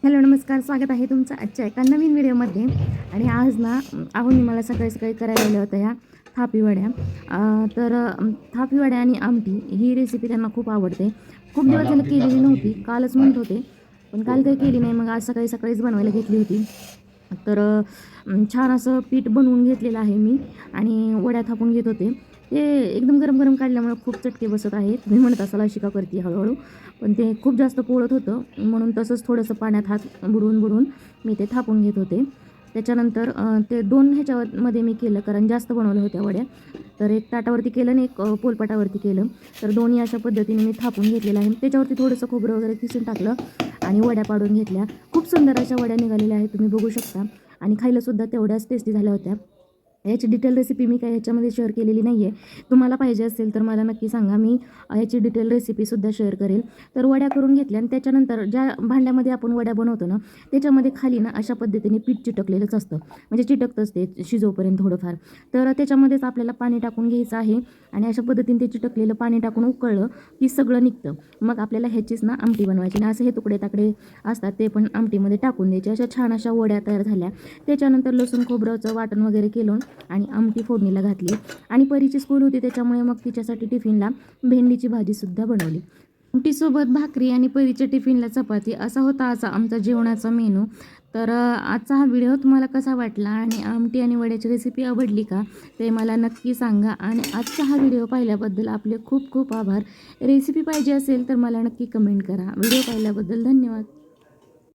Hello नमस्कार, स्वागत आहे तुमचं आजच्या एका नवीन व्हिडिओमध्ये. आणि आज ना आहोनी मला सकाळी सकाळी करायला लावल्या होत्या ह्या थापी वड्या. थापी वड्या आणि आमटी ही रेसिपी त्यांना खूप आवडते. खूप दिवस झालं केलेली नव्हती, कालच म्हणत होते, पण काल काही केली नाही. मग आज सकाळी सकाळीच बनवायला घेतली होती. तर छान असं पीठ बनवून घेतलेलं आहे मी आणि वड्या थापून घेत होते. ते एकदम गरम गरम काढल्यामुळे खूप चटके बसत आहेत. तुम्ही म्हणत असाल अशी का करते हळूहळू, पण ते खूप जास्त पोळत होतं म्हणून तसंच थोडंसं पाण्यात हात बुडवून बुडवून मी ते थापून घेत होते. त्याच्यानंतर ते दोन ह्याच्यामध्ये मी केलं, कारण जास्त बनवल्या होत्या वड्या. तर एक ताटावरती केलं आणि एक पोलपाटावरती केलं. तर दोन्ही अशा पद्धतीने मी थापून घेतलेलं आहे. त्याच्यावरती थोडंसं खोबरं वगैरे किसून टाकलं आणि वड्या पाडून घेतल्या. खूप सुंदर अशा वड्या निघालेल्या आहेत, तुम्ही बघू शकता. आणि खायलासुद्धा तेवढ्याच टेस्टी झाल्या होत्या. याची डिटेल रेसिपी मी काय ह्याच्यामध्ये शेअर केलेली नाही आहे. तुम्हाला पाहिजे असेल तर मला नक्की सांगा, मी ह्याची डिटेल रेसिपीसुद्धा शेअर करेल. तर वड्या करून घेतल्या आणि त्याच्यानंतर ज्या भांड्यामध्ये आपण वड्या बनवतो ना, त्याच्यामध्ये खाली ना अशा पद्धतीने पीठ चिटकलेलंच असतं, म्हणजे चिटकतंच ते शिजवपर्यंत थोडंफार. तर त्याच्यामध्येच आपल्याला पाणी टाकून घ्यायचं आहे आणि अशा पद्धतीने ते चिटकलेलं पाणी टाकून उकळलं की सगळं निघतं. मग आपल्याला ह्याचीच ना आमटी बनवायची आणि असं हे तुकडे ताकडे असतात ते पण आमटीमध्ये टाकून द्यायचे. अशा छान अशा वड्या तयार झाल्या. त्याच्यानंतर लसूण खोबऱ्याचं वाटण वगैरे केलं आणि आमटी फोडणीला घातली. आणि परीची स्कूल होती त्याच्यामुळे मग तिच्यासाठी टिफिनला भेंडीची भाजीसुद्धा बनवली. आमटीसोबत भाकरी आणि परीच्या टिफिनला चपाती, असा होता आजचा आमचा जेवणाचा मेनू. तर आजचा हा व्हिडिओ तुम्हाला कसा वाटला आणि आमटी आणि वड्याची रेसिपी आवडली का, ते मला नक्की सांगा. आणि आजचा हा व्हिडिओ पाहिल्याबद्दल आपले खूप खूप आभार. रेसिपी पाहिजे असेल तर मला नक्की कमेंट करा. व्हिडिओ पाहिल्याबद्दल धन्यवाद.